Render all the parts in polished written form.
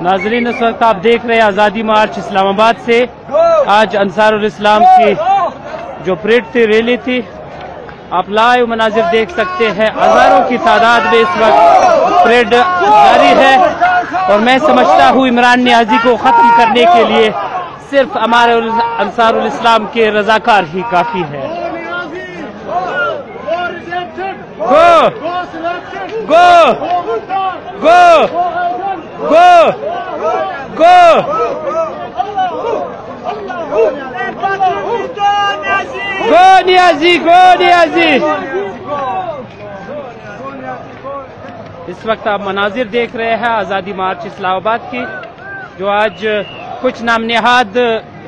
नाजरीन, इस वक्त आप देख रहे हैं आज़ादी मार्च इस्लामाबाद से। आज अंसारुल इस्लाम की जो परेड थी, रैली थी, आप लाइव मनाजिर देख सकते हैं। हजारों की तादाद में इस वक्त परेड जारी है और मैं समझता हूँ इमरान नियाजी को खत्म करने के लिए सिर्फ हमारे अंसारुल इस्लाम के रजाकार ही काफी है। गो गो गो गो गो गो नियाजी, गो नियाजी। इस वक्त आप मनाजिर देख रहे हैं आज़ादी मार्च इस्लामाबाद की, जो आज कुछ नामनिहाद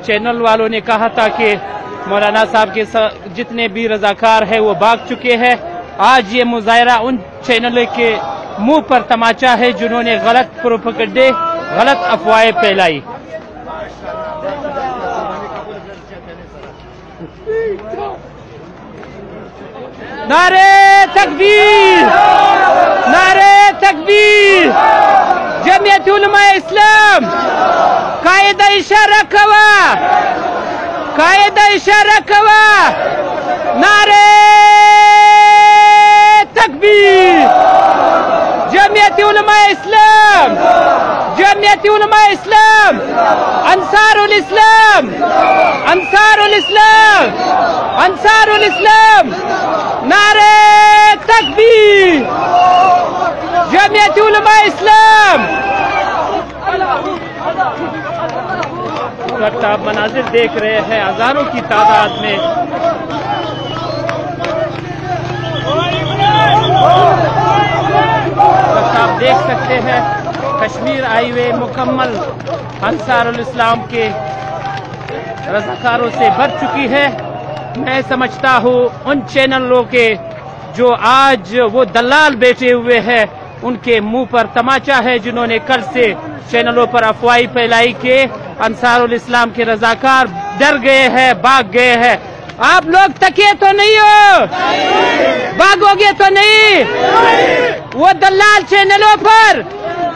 चैनल वालों ने कहा था कि मौलाना साहब के जितने भी रजाकार हैं वो भाग चुके हैं। आज ये मुजाहरा उन चैनलों के मुंह पर तमाचा है जिन्होंने गलत प्रोपेगेंडे, गलत अफवाहें फैलाई। नारे तकबीर, नारे तकबीर। जमीयत उलमा इस्लाम कायदा इशारा कवा, कायदा इशारा कवा। नारे तकबीर। जमीयत उलमा इस्लाम, जमीयत उलमा इस्लाम, अंसारुल इस्लाम, अंसारुल इस्लाम, अंसारुल इस्लाम। नारे तकबीर। जमीयत उलमा इस्लाम। वक्त आप मनाजिर देख रहे हैं हजारों की तादाद में वक्त आप देख सकते हैं कश्मीर हाईवे मुकम्मल अंसारुल इस्लाम के रज़ाकारों से भर चुकी है। मैं समझता हूँ उन चैनलों के जो आज वो दलाल बैठे हुए हैं उनके मुंह पर तमाचा है, जिन्होंने कल से चैनलों पर अफवाही फैलाई के अंसारुल इस्लाम के रज़ाकार डर गए हैं, भाग गए हैं। आप लोग तकिए तो नहीं हो, भागोगे तो नहीं। वो दलाल चैनलों पर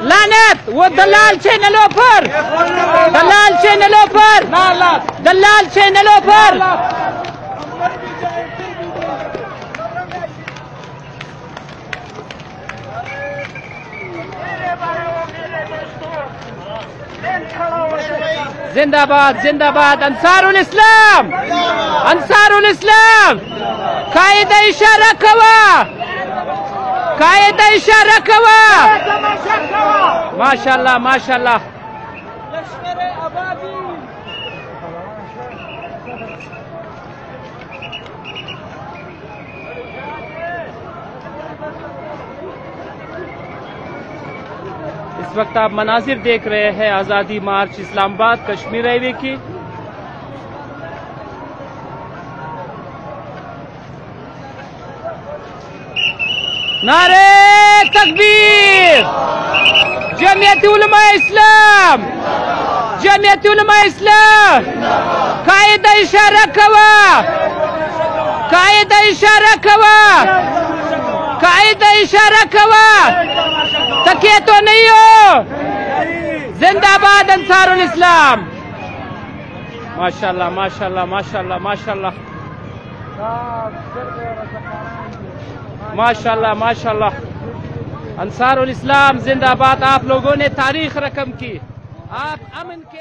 लानत, वो दलाल चैनलों पर, दलाल चैनलों पर, दलाल चैनलों पर। जिंदाबाद, जिंदाबाद अंसारुल इस्लाम, अंसारुल इस्लाम। कायदा इशारा कवा, कायदा इशारा कवा। माशाल्लाह, माशाल्लाह। इस वक्त आप मनाजिर देख रहे हैं आज़ादी मार्च इस्लामाबाद कश्मीर हाईवे की। नारे तकबीर। जमीयत उलमा इस्लाम, जमीयत उलमा इस्लाम, कायदा इशारा कवा, कायदा इशारा कवा, कायदा इशारा कवा, तकिए तो नहीं हो। जिंदाबाद अंसारुल इस्लाम। माशाल्लाह माशाल्लाह माशाल्लाह माशाल्लाह माशाल्लाह माशाल्लाह। अंसारुल इस्लाम जिंदाबाद। आप लोगों ने तारीख रकम की, आप अमन के